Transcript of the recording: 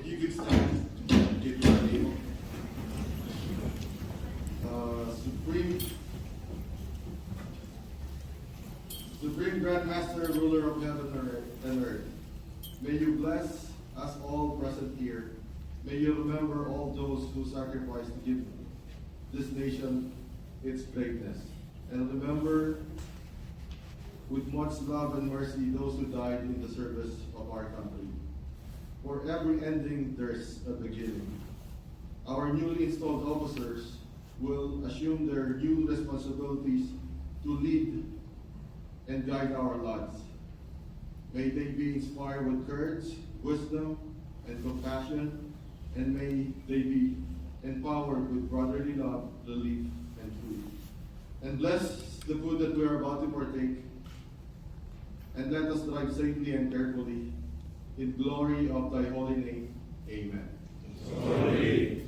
If you could stand, if you are able. Supreme Grand Master, Ruler of heaven and earth, may you bless us all present here. May you remember all those who sacrificed to give this nation its greatness. And remember with much love and mercy those who died in the service of our country. For every ending, there's a beginning. Our newly installed officers will assume their new responsibilities to lead and guide our lives. May they be inspired with courage, wisdom, and compassion, and may they be empowered with brotherly love, belief, and truth. And bless the food that we are about to partake, and let us drive safely and carefully in glory of thy holy name. Amen. Glory.